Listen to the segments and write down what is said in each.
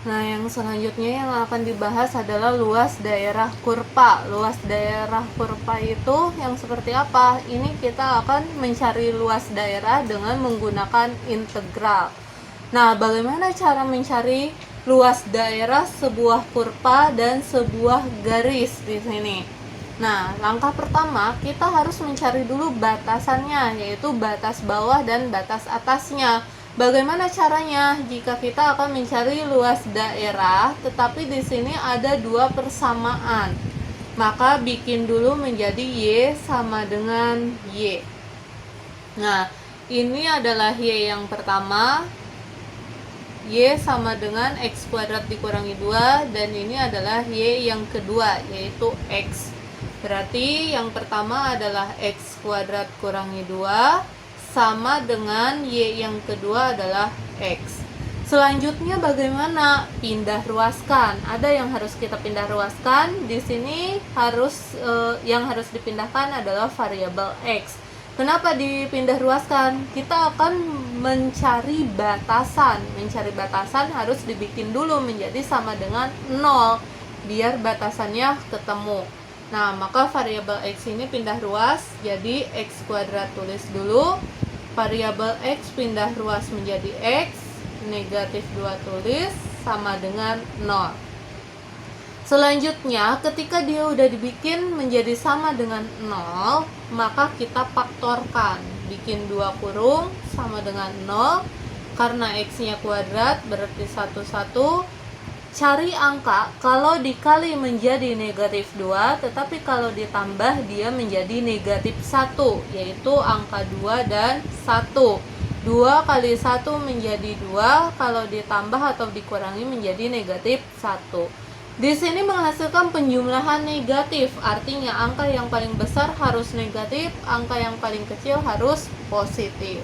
Nah, yang selanjutnya yang akan dibahas adalah luas daerah kurva. Luas daerah kurva itu yang seperti apa? Ini kita akan mencari luas daerah dengan menggunakan integral. Nah, bagaimana cara mencari luas daerah sebuah kurva dan sebuah garis di sini? Nah, langkah pertama kita harus mencari dulu batasannya, yaitu batas bawah dan batas atasnya. Bagaimana caranya jika kita akan mencari luas daerah, tetapi di sini ada dua persamaan? Maka bikin dulu menjadi Y sama dengan Y. Nah, ini adalah Y yang pertama. Y sama dengan X kuadrat dikurangi 2, dan ini adalah Y yang kedua, yaitu X. Berarti yang pertama adalah X kuadrat kurangi 2 sama dengan Y yang kedua adalah X. Selanjutnya bagaimana? Pindah ruaskan. Ada yang harus kita pindah ruaskan. Di sini yang harus dipindahkan adalah variabel X. Kenapa dipindah ruaskan? Kita akan mencari batasan. Mencari batasan harus dibikin dulu menjadi sama dengan 0 biar batasannya ketemu. Nah, maka variabel X ini pindah ruas jadi X kuadrat, tulis dulu. Variabel X pindah ruas menjadi X, negatif 2 tulis, sama dengan 0. Selanjutnya, ketika dia udah dibikin menjadi sama dengan 0, maka kita faktorkan. Bikin 2 kurung sama dengan 0. Karena X-nya kuadrat berarti 1, cari angka kalau dikali menjadi negatif 2, tetapi kalau ditambah dia menjadi negatif 1, yaitu angka 2 dan 1. 2 kali 1 menjadi 2, kalau ditambah atau dikurangi menjadi negatif 1. Di sini menghasilkan penjumlahan negatif, artinya angka yang paling besar harus negatif, angka yang paling kecil harus positif.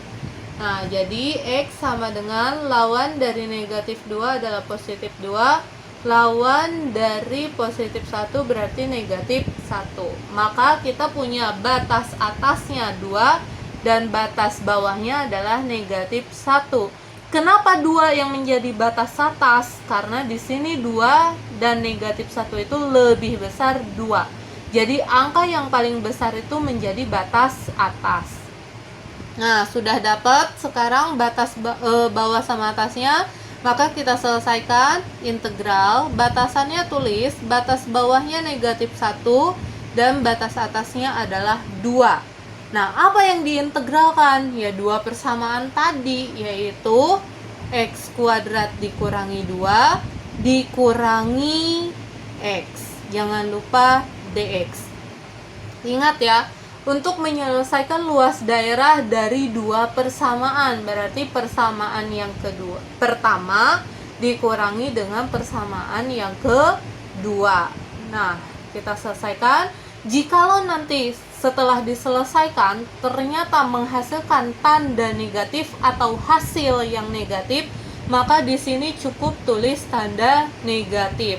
Nah, jadi X sama dengan lawan dari negatif 2 adalah positif 2, lawan dari positif 1 berarti negatif 1. Maka kita punya batas atasnya 2 dan batas bawahnya adalah negatif 1. Kenapa 2 yang menjadi batas atas? Karena di sini 2 dan negatif 1 itu lebih besar 2. Jadi angka yang paling besar itu menjadi batas atas. Nah, sudah dapat sekarang batas bawah sama atasnya, maka kita selesaikan integral. Batasannya tulis, batas bawahnya negatif 1 dan batas atasnya adalah 2. Nah, apa yang diintegralkan? Ya, dua persamaan tadi, yaitu X kuadrat dikurangi 2 dikurangi X. Jangan lupa DX. Ingat ya, untuk menyelesaikan luas daerah dari dua persamaan, berarti persamaan yang kedua pertama dikurangi dengan persamaan yang kedua. Nah, kita selesaikan. Jikalau nanti setelah diselesaikan ternyata menghasilkan tanda negatif atau hasil yang negatif, maka di sini cukup tulis tanda negatif.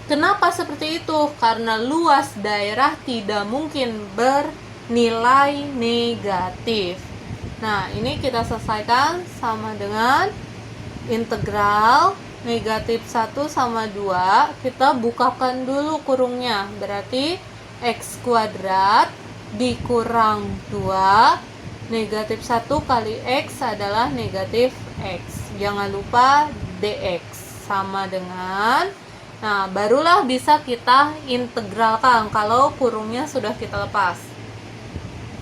Kenapa seperti itu? Karena luas daerah tidak mungkin bernilai negatif. Nah, ini kita selesaikan sama dengan integral negatif 1 sama 2. Kita bukakan dulu kurungnya. Berarti X kuadrat dikurang 2, negatif 1 kali X adalah negatif X. Jangan lupa DX sama dengan, nah barulah bisa kita integralkan kalau kurungnya sudah kita lepas.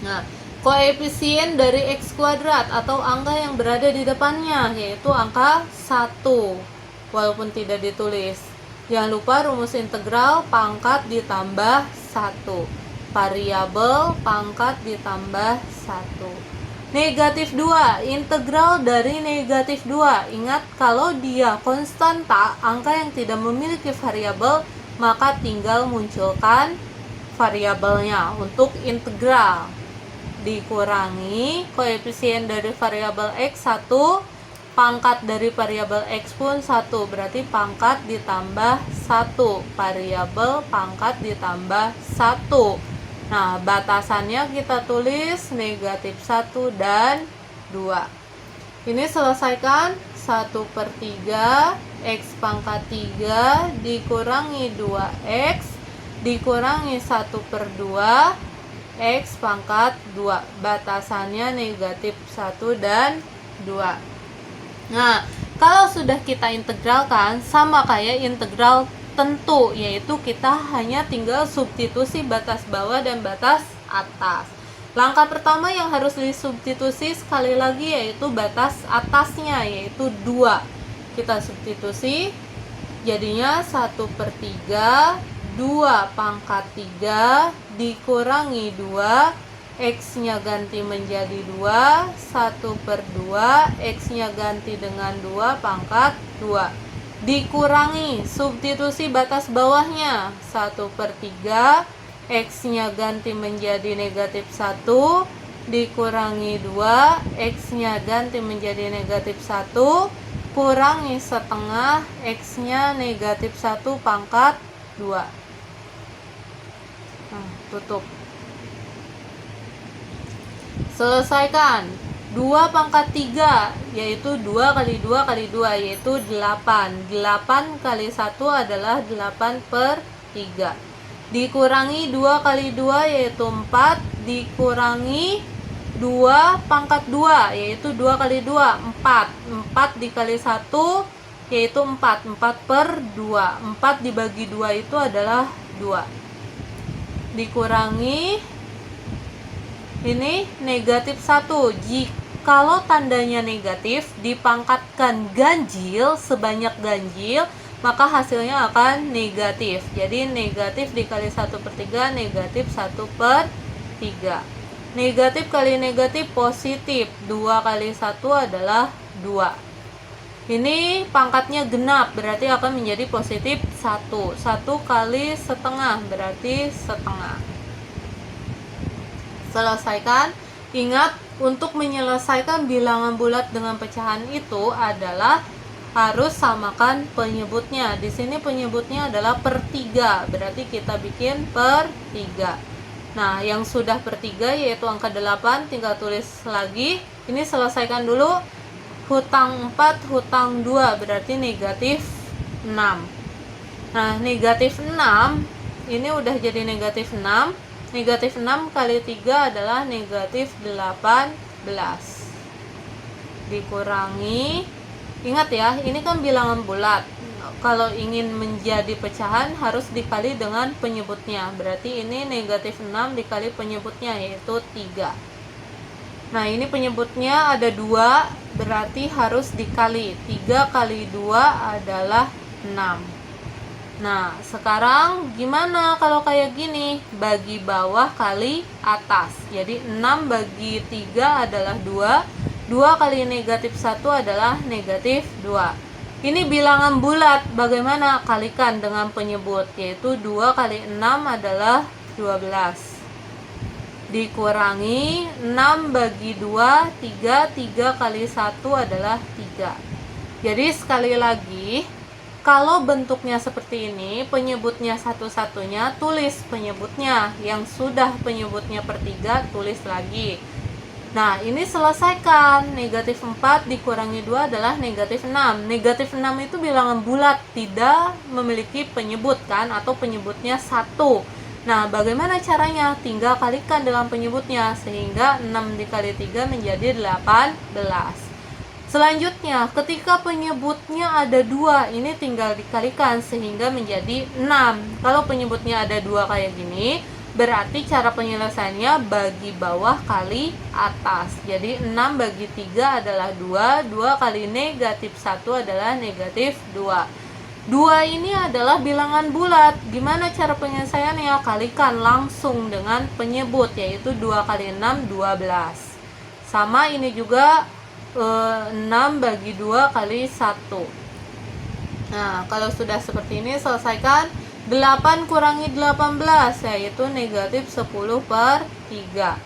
Nah, koefisien dari X kuadrat atau angka yang berada di depannya yaitu angka 1 walaupun tidak ditulis. Jangan lupa rumus integral pangkat ditambah 1, variabel pangkat ditambah 1. Negatif 2, integral dari negatif 2. Ingat, kalau dia konstanta, angka yang tidak memiliki variabel, maka tinggal munculkan variabelnya untuk integral. Dikurangi koefisien dari variabel X 1, pangkat dari variabel X pun 1, berarti pangkat ditambah 1, variabel pangkat ditambah 1. Nah, batasannya kita tulis negatif 1 dan 2. Ini selesaikan 1/3 X pangkat 3 dikurangi 2X dikurangi 1/2 X pangkat 2. Batasannya negatif 1 dan 2. Nah, kalau sudah kita integralkan, sama kayak integral tentu, yaitu kita hanya tinggal substitusi batas bawah dan batas atas. Langkah pertama yang harus disubstitusi sekali lagi yaitu batas atasnya, yaitu 2. Kita substitusi, jadinya 1/3 2 pangkat 3 dikurangi 2, X-nya ganti menjadi 2, 1/2, X-nya ganti dengan 2 pangkat 2. Dikurangi, substitusi batas bawahnya, 1/3, X-nya ganti menjadi negatif 1, dikurangi 2, X-nya ganti menjadi negatif 1, kurangi setengah, X-nya negatif 1 pangkat 2. Tutup. Selesaikan 2 pangkat 3 yaitu 2 kali 2 kali 2 yaitu 8. 8 kali 1 adalah 8/3. Dikurangi 2 kali 2 yaitu 4, dikurangi 2 pangkat 2 yaitu 2 kali 2 4. 4 dikali 1 yaitu 4. 4/2. 4 dibagi 2 itu adalah 2. Dikurangi ini negatif 1. Jikalau tandanya negatif dipangkatkan ganjil sebanyak ganjil, maka hasilnya akan negatif. Jadi negatif dikali 1/3 negatif 1/3. Negatif kali negatif positif. 2 kali 1 adalah 2. Ini pangkatnya genap, berarti akan menjadi positif 1. 1 kali setengah berarti setengah. Selesaikan. Ingat, untuk menyelesaikan bilangan bulat dengan pecahan itu adalah harus samakan penyebutnya. Di sini penyebutnya adalah per 3, berarti kita bikin per 3. Nah, yang sudah per 3 yaitu angka 8, tinggal tulis lagi. Ini selesaikan dulu. Hutang 4, hutang 2 berarti negatif 6. Nah, negatif 6 ini udah jadi negatif 6. Negatif 6 kali 3 adalah negatif 18. Dikurangi, ingat ya, ini kan bilangan bulat. Kalau ingin menjadi pecahan harus dikali dengan penyebutnya. Berarti ini negatif 6 dikali penyebutnya yaitu 3. Nah, ini penyebutnya ada 2, berarti harus dikali. 3 kali 2 adalah 6. Nah, sekarang gimana kalau kayak gini? Bagi bawah kali atas. Jadi 6 bagi 3 adalah 2. 2 kali negatif 1 adalah negatif 2. Ini bilangan bulat. Bagaimana? Kalikan dengan penyebut, yaitu 2 kali 6 adalah 12. Dikurangi 6 bagi 2, 3. 3 kali 1 adalah 3. Jadi sekali lagi, kalau bentuknya seperti ini, penyebutnya satu-satunya, tulis penyebutnya. Yang sudah penyebutnya per 3, tulis lagi. Nah, ini selesaikan. Negatif 4 dikurangi 2 adalah negatif 6. Negatif 6 itu bilangan bulat, tidak memiliki penyebut kan, atau penyebutnya 1. Nah, bagaimana caranya? Tinggal kalikan dengan penyebutnya, sehingga 6 dikali 3 menjadi 18. Selanjutnya, ketika penyebutnya ada 2, ini tinggal dikalikan sehingga menjadi 6. Kalau penyebutnya ada 2 kayak gini, berarti cara penyelesaiannya bagi bawah kali atas. Jadi 6 bagi 3 adalah 2, 2 kali negatif 1 adalah negatif 2. 2 ini adalah bilangan bulat. Gimana cara penyelesaiannya? Kalikan langsung dengan penyebut, yaitu 2 kali 6, 12. Sama ini juga 6 bagi 2 kali 1. Nah, kalau sudah seperti ini, selesaikan. 8 kurangi 18, yaitu negatif 10/3.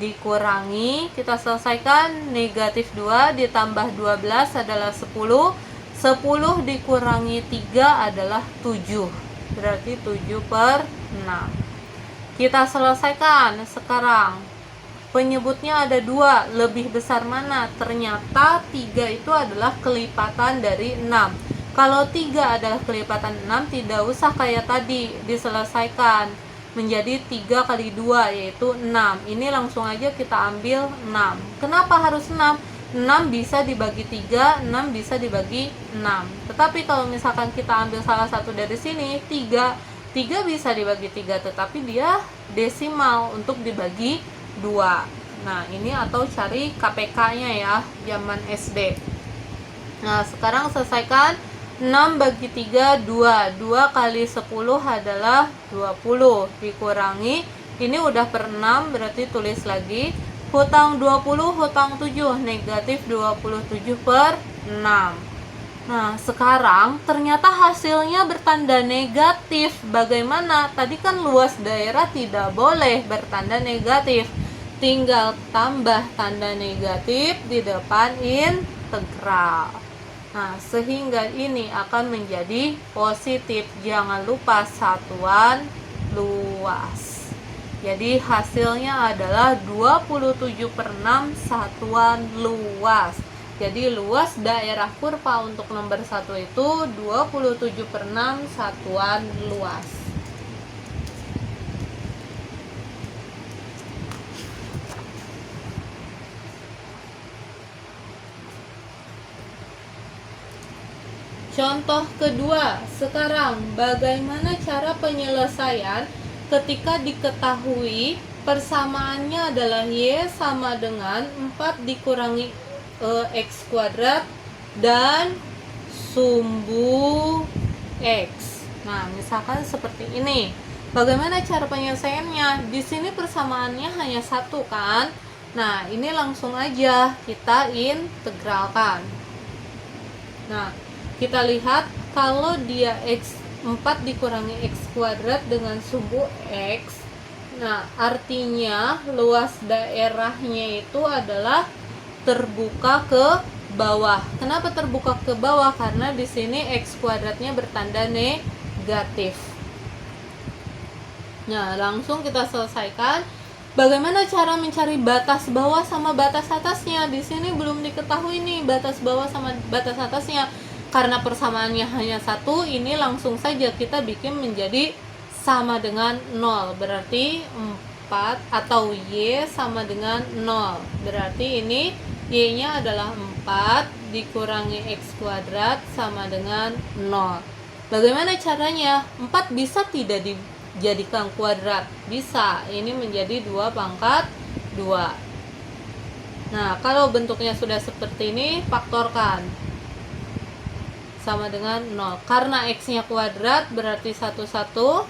Dikurangi, kita selesaikan. Negatif 2 ditambah 12 adalah 10. 10 dikurangi 3 adalah 7. Berarti 7/6. Kita selesaikan sekarang. Penyebutnya ada 2, lebih besar mana? Ternyata 3 itu adalah kelipatan dari 6. Kalau 3 adalah kelipatan 6, tidak usah kayak tadi diselesaikan menjadi 3 kali 2 yaitu 6. Ini langsung aja kita ambil 6. Kenapa harus 6? 6 bisa dibagi 3, 6 bisa dibagi 6. Tetapi kalau misalkan kita ambil salah satu dari sini, 3 bisa dibagi 3, tetapi dia desimal untuk dibagi 2. Nah, ini atau cari KPK-nya ya, zaman SD. Nah, sekarang selesaikan. 6 bagi 3, 2. 2 kali 10 adalah 20. Dikurangi, ini udah per 6, berarti tulis lagi. Hutang 20, hutang 7, negatif 27 per 6. Nah, sekarang ternyata hasilnya bertanda negatif. Bagaimana? Tadi kan luas daerah tidak boleh bertanda negatif. Tinggal tambah tanda negatif di depan integral. Nah, sehingga ini akan menjadi positif. Jangan lupa satuan luas. Jadi hasilnya adalah 27/6 satuan luas. Jadi luas daerah kurva untuk nomor 1 itu 27/6 satuan luas. Contoh kedua, sekarang bagaimana cara penyelesaian ketika diketahui persamaannya adalah Y sama dengan 4 dikurangi X kuadrat dan sumbu X. Nah, misalkan seperti ini. Bagaimana cara penyelesaiannya? Di sini persamaannya hanya 1 kan? Nah, ini langsung aja kita integralkan. Nah, kita lihat kalau dia X 4 dikurangi X kuadrat dengan sumbu X. Nah, artinya luas daerahnya itu adalah terbuka ke bawah. Kenapa terbuka ke bawah? Karena di sini X kuadratnya bertanda negatif. Nah, langsung kita selesaikan. Bagaimana cara mencari batas bawah sama batas atasnya? Di sini belum diketahui nih batas bawah sama batas atasnya. Karena persamaannya hanya 1, ini langsung saja kita bikin menjadi sama dengan 0. Berarti 4 atau Y sama dengan 0. Berarti ini Y-nya adalah 4 dikurangi X kuadrat sama dengan 0. Bagaimana caranya? 4 bisa tidak dijadikan kuadrat? Bisa. Ini menjadi 2 pangkat 2. Nah, kalau bentuknya sudah seperti ini, faktorkan. Sama dengan 0. Karena X-nya kuadrat berarti 1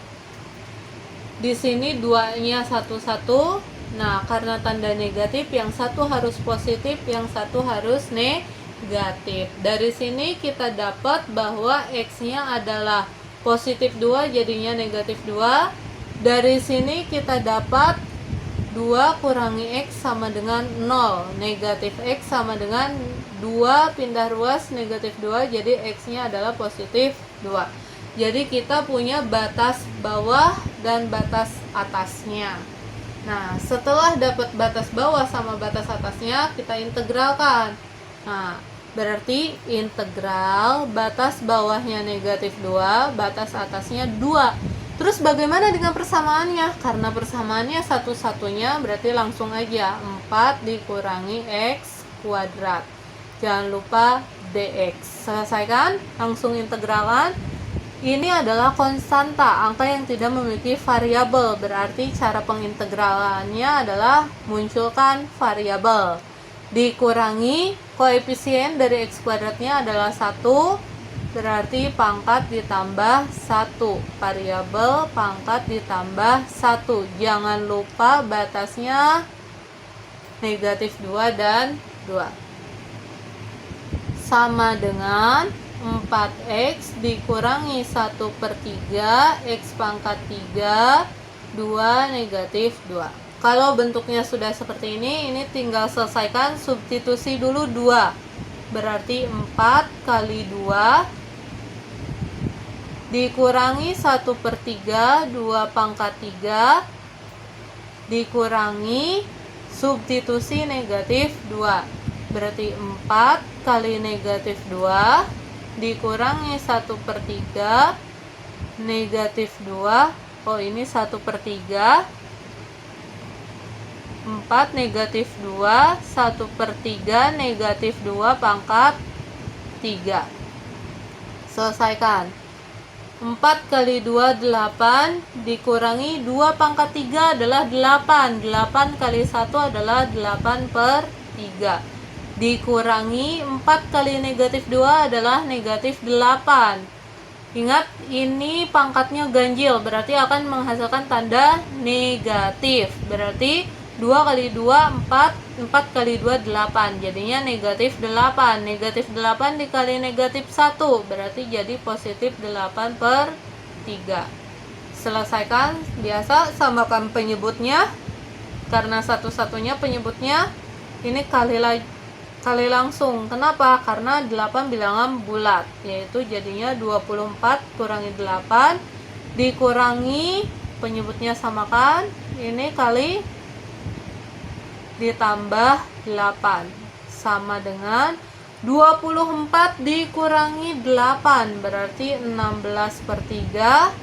di sini 2-nya 1. Nah, karena tanda negatif, yang 1 harus positif, yang 1 harus negatif. Dari sini kita dapat bahwa X-nya adalah positif 2, jadinya negatif 2. Dari sini kita dapat 2 kurangi X sama dengan 0. Negatif X sama dengan 2 pindah ruas negatif 2, jadi X-nya adalah positif 2. Jadi kita punya batas bawah dan batas atasnya. Nah, setelah dapat batas bawah sama batas atasnya, kita integralkan. Nah, berarti integral batas bawahnya negatif 2, batas atasnya 2. Terus bagaimana dengan persamaannya? Karena persamaannya satu-satunya, berarti langsung aja 4 dikurangi X kuadrat. Jangan lupa dx. Selesaikan, langsung integralan. Ini adalah konstanta, angka yang tidak memiliki variabel. Berarti cara pengintegralannya adalah munculkan variabel. Dikurangi koefisien dari X kuadratnya adalah 1, berarti pangkat ditambah 1. Variabel pangkat ditambah 1. Jangan lupa batasnya negatif 2 dan 2. Sama dengan 4X dikurangi 1/3 X pangkat 3, 2 negatif 2. Kalau bentuknya sudah seperti ini tinggal selesaikan, substitusi dulu 2. Berarti 4 kali 2 dikurangi 1/3, 2 pangkat 3 dikurangi substitusi negatif 2. Berarti 4 kali negatif 2 dikurangi 1/3 negatif 2. Oh, ini 1/3. 4 negatif 2, 1/3 negatif 2 pangkat 3. Selesaikan. 4 kali 2, 8, dikurangi 2 pangkat 3 adalah 8. 8 kali 1 adalah 8/3. Dikurangi 4 kali negatif 2 adalah negatif 8. Ingat, ini pangkatnya ganjil, berarti akan menghasilkan tanda negatif. Berarti 2 kali 2, 4, 4 kali 2, 8. Jadinya negatif 8. Negatif 8 dikali negatif 1, berarti jadi positif 8/3. Selesaikan. Biasa samakan penyebutnya. Karena satu-satunya penyebutnya, ini kali langsung. Kenapa? Karena 8 bilangan bulat, yaitu jadinya 24 kurangi 8 dikurangi penyebutnya samakan, ini kali ditambah 8 sama dengan 24 dikurangi 8, berarti 16/3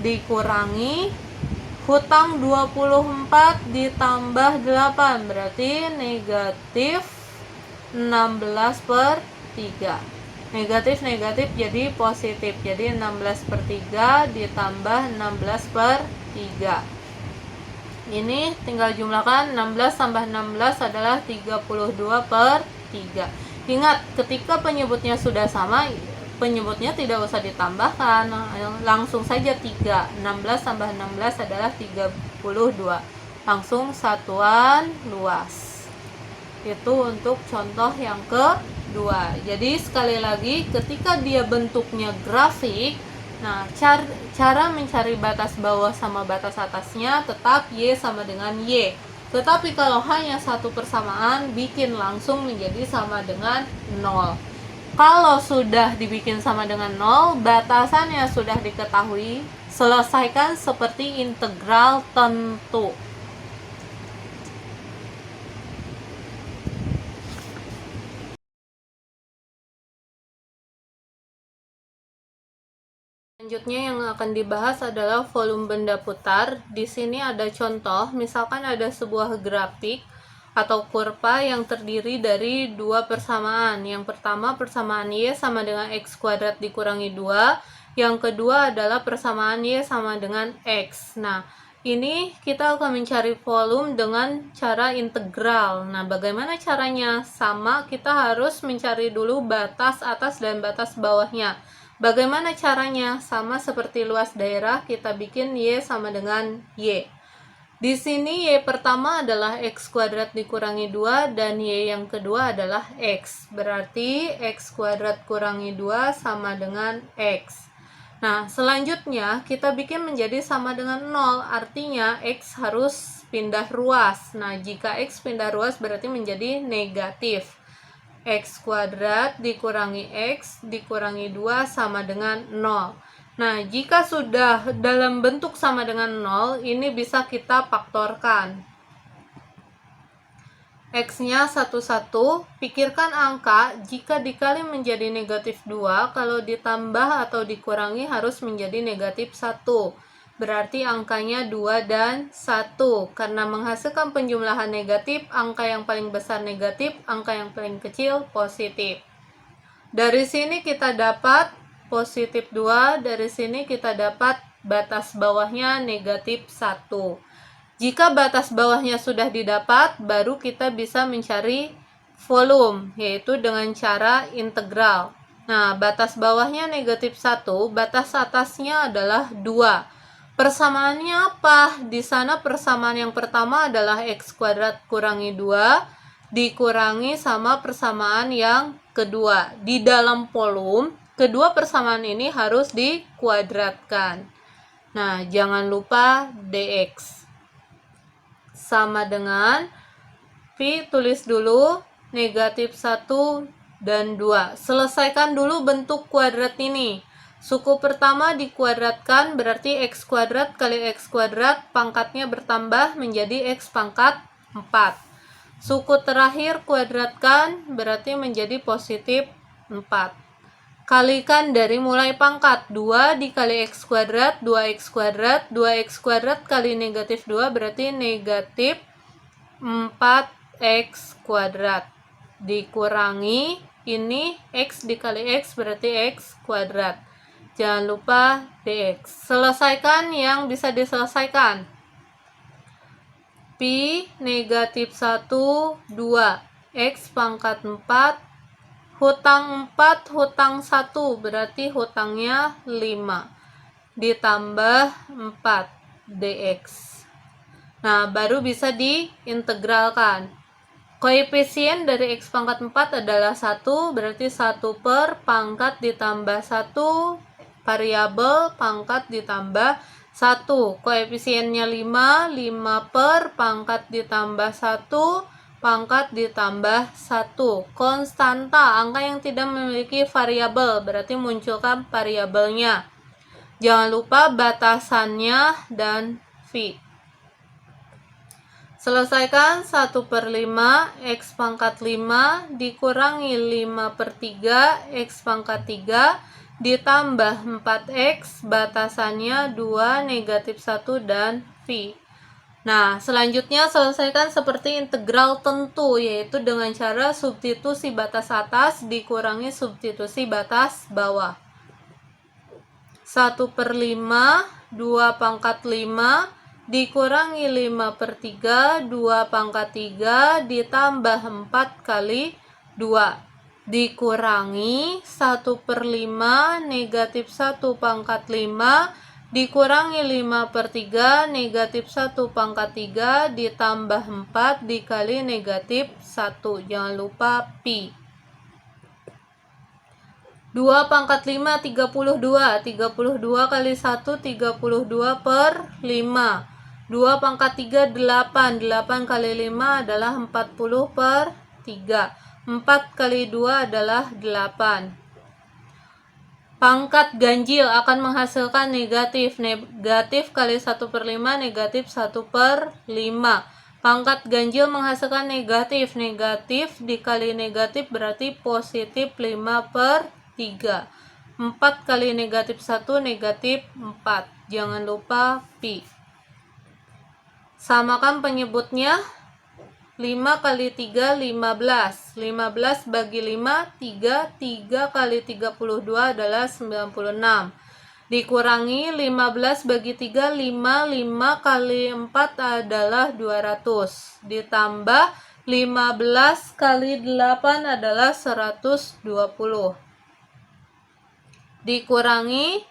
dikurangi hutang 24 ditambah 8, berarti negatif 16/3. Negatif jadi positif, jadi 16/3 ditambah 16/3. Ini tinggal jumlahkan, 16 tambah 16 adalah 32/3. Ingat, ketika penyebutnya sudah sama, penyebutnya tidak usah ditambahkan, langsung saja 3. 16 tambah 16 adalah 32. Langsung satuan luas. Itu untuk contoh yang kedua. Jadi sekali lagi, ketika dia bentuknya grafik, nah cara mencari batas bawah sama batas atasnya tetap Y sama dengan Y. Tetapi kalau hanya satu persamaan, bikin langsung menjadi sama dengan 0. Kalau sudah dibikin sama dengan 0, batasannya sudah diketahui, selesaikan seperti integral tentu. Selanjutnya yang akan dibahas adalah volume benda putar. Di sini ada contoh, misalkan ada sebuah grafik atau kurva yang terdiri dari dua persamaan. Yang pertama persamaan Y sama dengan X kuadrat dikurangi 2. Yang kedua adalah persamaan Y sama dengan X. Nah, ini kita akan mencari volume dengan cara integral. Nah, bagaimana caranya? Sama, kita harus mencari dulu batas atas dan batas bawahnya. Bagaimana caranya? Sama seperti luas daerah, kita bikin Y sama dengan Y. Di sini Y pertama adalah X kuadrat dikurangi 2 dan Y yang kedua adalah X. Berarti X kuadrat kurangi 2 sama dengan X. Nah, selanjutnya kita bikin menjadi sama dengan 0. Artinya X harus pindah ruas. Nah, jika X pindah ruas berarti menjadi negatif. X kuadrat dikurangi X dikurangi 2 sama dengan 0. Nah, jika sudah dalam bentuk sama dengan 0, ini bisa kita faktorkan. X-nya 1, pikirkan angka, jika dikali menjadi negatif 2, kalau ditambah atau dikurangi harus menjadi negatif 1. Berarti angkanya 2 dan 1. Karena menghasilkan penjumlahan negatif, angka yang paling besar negatif, angka yang paling kecil positif. Dari sini kita dapat positif 2, dari sini kita dapat batas bawahnya negatif 1. Jika batas bawahnya sudah didapat, baru kita bisa mencari volume, yaitu dengan cara integral. Nah, batas bawahnya negatif 1, batas atasnya adalah 2. Persamaannya apa? Di sana persamaan yang pertama adalah X kuadrat kurangi 2 dikurangi sama persamaan yang kedua. Di dalam volume, kedua persamaan ini harus dikuadratkan. Nah, jangan lupa dx. Sama dengan V, tulis dulu negatif 1 dan 2. Selesaikan dulu bentuk kuadrat ini. Suku pertama dikuadratkan, berarti X kuadrat kali X kuadrat, pangkatnya bertambah menjadi X pangkat 4. Suku terakhir kuadratkan berarti menjadi positif 4. Kalikan dari mulai pangkat 2 dikali x kuadrat, 2x kuadrat, 2x kuadrat kali negatif 2 berarti negatif 4x kuadrat. Dikurangi ini x dikali x berarti x kuadrat. Jangan lupa dx. Selesaikan yang bisa diselesaikan. Pi negatif 1, 2. X pangkat 4. Hutang 4, hutang 1. Berarti hutangnya 5. Ditambah 4 dx. Nah, baru bisa diintegralkan. Koefisien dari x pangkat 4 adalah 1. Berarti 1 per pangkat ditambah 1. Variabel pangkat ditambah 1. Koefisiennya 5. 5 per pangkat ditambah 1. Pangkat ditambah 1. Konstanta, angka yang tidak memiliki variabel, berarti munculkan variabelnya. Jangan lupa batasannya dan V. Selesaikan 1 per 5, X pangkat 5 dikurangi 5 per 3, X pangkat 3 ditambah 4X, batasannya 2, negatif 1, dan V. Nah, selanjutnya selesaikan seperti integral tentu, yaitu dengan cara substitusi batas atas dikurangi substitusi batas bawah. 1 per 5, 2 pangkat 5, dikurangi 5 per 3, 2 pangkat 3, ditambah 4 kali 2. Dikurangi 1 per 5, negatif 1 pangkat 5, dikurangi 5 per 3, negatif 1 pangkat 3, ditambah 4 dikali negatif 1. Jangan lupa Pi. 2 pangkat 5, 32. 32 kali 1, 32 per 5. 2 pangkat 3, 8. 8 kali 5 adalah 40 per 3. 4 kali 2 adalah 8. Pangkat ganjil akan menghasilkan negatif. Negatif kali 1 per 5, negatif 1 per 5. Pangkat ganjil menghasilkan negatif. Negatif dikali negatif berarti positif 5 per 3. 4 kali negatif 1, negatif 4. Jangan lupa Pi. Samakan penyebutnya. 5 kali 3, 15. 15 bagi 5, 3. 3 kali 32 adalah 96. Dikurangi 15 bagi 3, 5. 5 kali 4 adalah 200. Ditambah 15 kali 8 adalah 120. Dikurangi,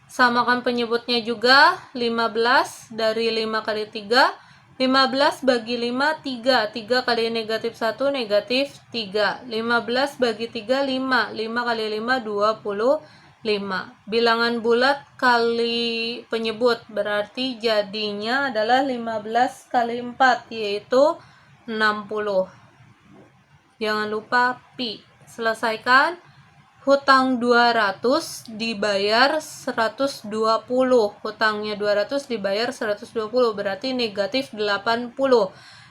samakan penyebutnya juga. 15 dari 5 kali 3, 15 bagi 5, 3. 3 kali negatif 1, negatif 3. 15 bagi 3, 5. 5 kali 5, 25. Bilangan bulat kali penyebut, berarti jadinya adalah 15 kali 4, yaitu 60. Jangan lupa Pi. Selesaikan. Hutang 200 dibayar 120. Hutangnya 200 dibayar 120, berarti negatif 80.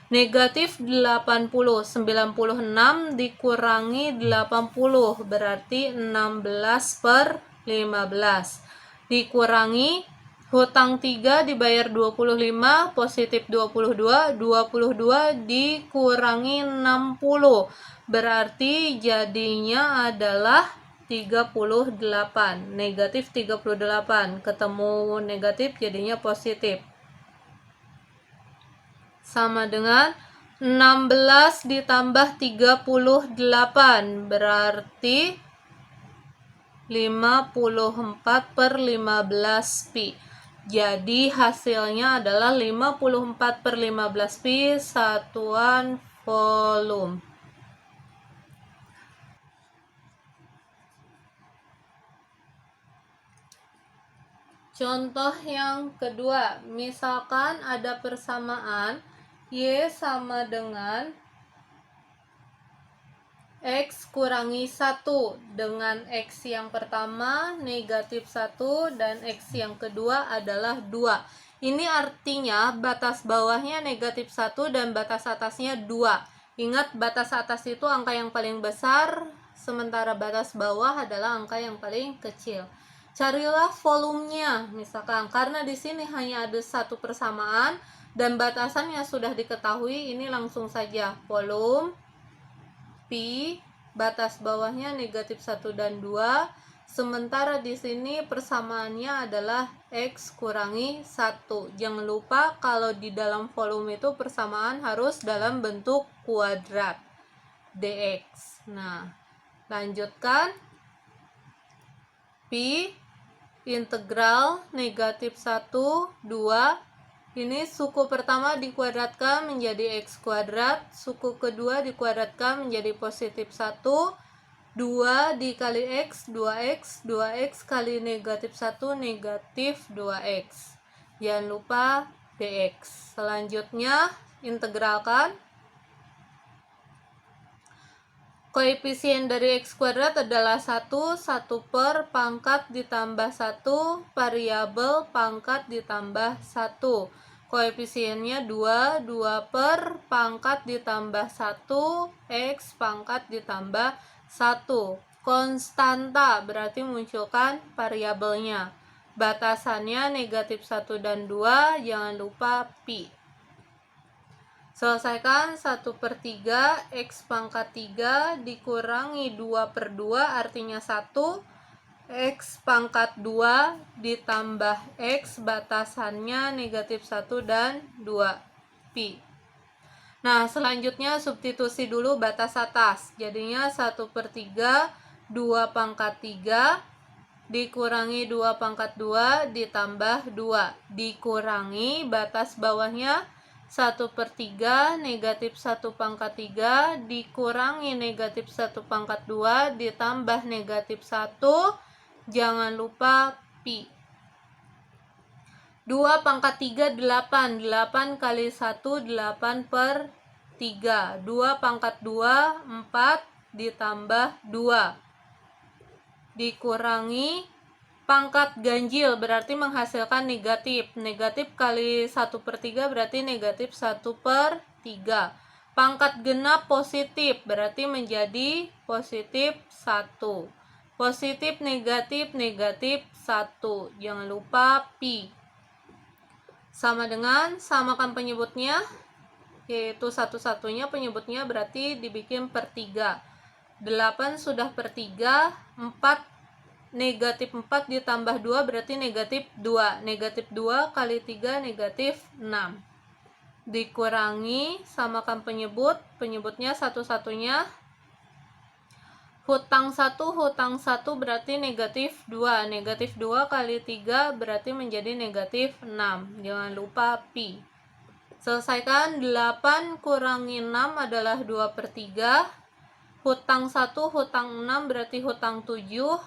Negatif 80, 96 dikurangi 80, berarti 16 per 15. Dikurangi hutang 3 dibayar 25, positif 22. 22 dikurangi 60, berarti jadinya adalah 38. Negatif 38. Ketemu negatif jadinya positif. Sama dengan 16 ditambah 38. Berarti 54 per 15 Pi. Jadi hasilnya adalah 54 per 15 Pi satuan volume. Contoh yang kedua, misalkan ada persamaan Y sama dengan X kurangi 1, dengan X yang pertama negatif 1 dan X yang kedua adalah 2. Ini artinya batas bawahnya negatif 1 dan batas atasnya 2. Ingat, batas atas itu angka yang paling besar, sementara batas bawah adalah angka yang paling kecil. Carilah volumenya, misalkan, karena di sini hanya ada satu persamaan dan batasannya sudah diketahui, ini langsung saja volume Pi, batas bawahnya negatif 1 dan 2. Sementara di sini persamaannya adalah X kurangi 1. Jangan lupa kalau di dalam volume itu persamaan harus dalam bentuk kuadrat, dx. Nah, lanjutkan. Pi integral negatif 1, 2. Ini suku pertama dikuadratkan menjadi X kuadrat, suku kedua dikuadratkan menjadi positif 1, 2 dikali X, 2X, 2X kali negatif 1, negatif 2X. Jangan lupa dx. Selanjutnya, integralkan. Koefisien dari X kuadrat adalah 1, 1 per pangkat ditambah 1, variabel pangkat ditambah 1. Koefisiennya 2, 2 per pangkat ditambah 1, X pangkat ditambah 1. Konstanta berarti munculkan variabelnya. Batasannya negatif 1 dan 2, jangan lupa Pi. Selesaikan 1/3 X pangkat 3 dikurangi 2/2 artinya 1. X pangkat 2 ditambah X batasannya negatif 1 dan 2 Pi. Nah, selanjutnya substitusi dulu batas atas. Jadinya 1/3 2 pangkat 3 dikurangi 2 pangkat 2 ditambah 2 dikurangi batas bawahnya 1/3 negatif 1 pangkat 3 dikurangi negatif 1 pangkat 2 ditambah negatif 1. Jangan lupa Pi. 2 pangkat 3 8. 8 kali 1 8/3. 2 pangkat 2 4 ditambah 2 dikurangi pangkat ganjil berarti menghasilkan negatif. Negatif kali 1/3 berarti negatif 1/3. Pangkat genap positif berarti menjadi positif 1. Positif negatif negatif 1. Jangan lupa Pi. Sama dengan samakan penyebutnya, yaitu satu-satunya penyebutnya berarti dibikin per 3. 8 sudah per 3, 4 negatif 4 ditambah 2 berarti negatif 2. Negatif 2 kali 3 negatif 6. Dikurangi, samakan penyebut, penyebutnya satu-satunya. Hutang 1 berarti negatif 2. Negatif 2 kali 3 berarti menjadi negatif 6. Jangan lupa Pi. Selesaikan. 8 kurangi 6 adalah 2/3. Hutang 1, hutang 6 berarti hutang 7.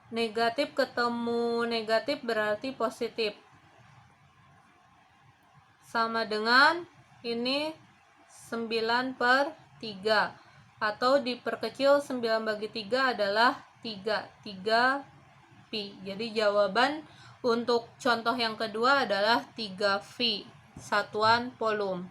Negatif ketemu negatif berarti positif. Sama dengan ini 9/3. Atau diperkecil 9 bagi 3 adalah 3. 3 Pi. Jadi jawaban untuk contoh yang kedua adalah 3 V, satuan volume.